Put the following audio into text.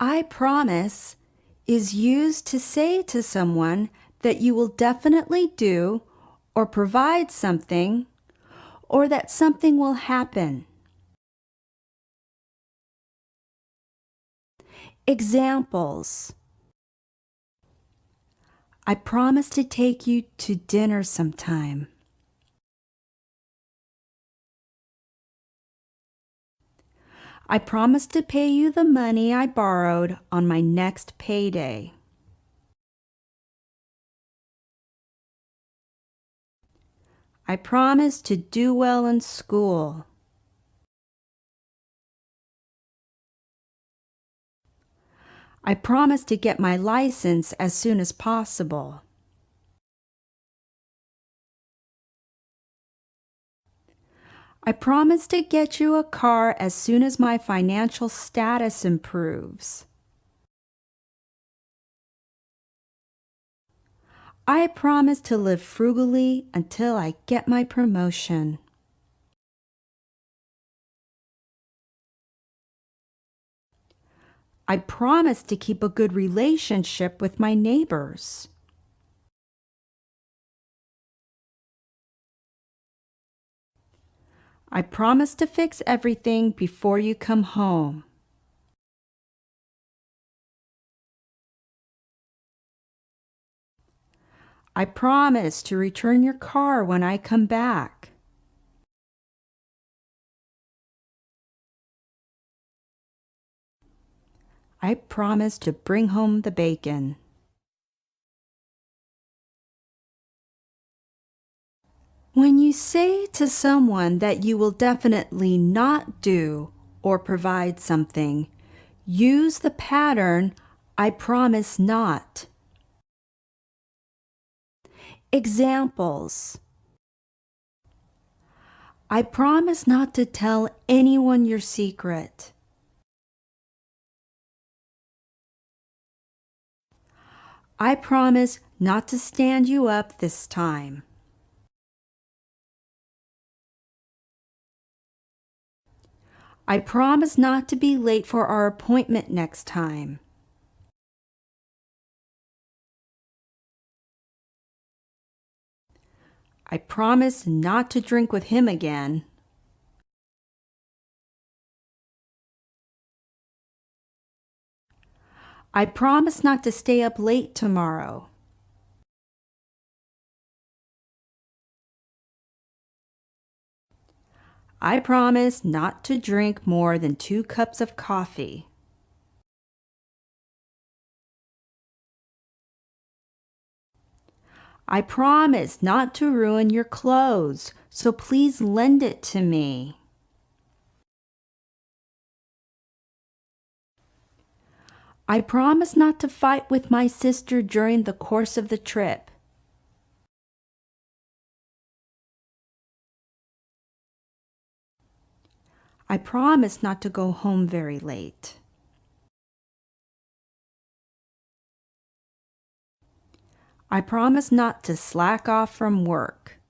I promise is used to say to someone that you will definitely do or provide something, or that something will happen. Examples: I promise to take you to dinner sometime. I promise to pay you the money I borrowed on my next payday. I promise to do well in school. I promise to get my license as soon as possible. I promise to get you a car as soon as my financial status improves. I promise to live frugally until I get my promotion. I promise to keep a good relationship with my neighbors. I promise to fix everything before you come home. I promise to return your car when I come back. I promise to bring home the bacon. When you say to someone that you will definitely not do or provide something, use the pattern, I promise not. Examples: I promise not to tell anyone your secret. I promise not to stand you up this time. I promise not to be late for our appointment next time. I promise not to drink with him again. I promise not to stay up late tomorrow. I promise not to drink more than 2 cups of coffee. I promise not to ruin your clothes, so please lend it to me. I promise not to fight with my sister during the course of the trip. I promise not to go home very late. I promise not to slack off from work.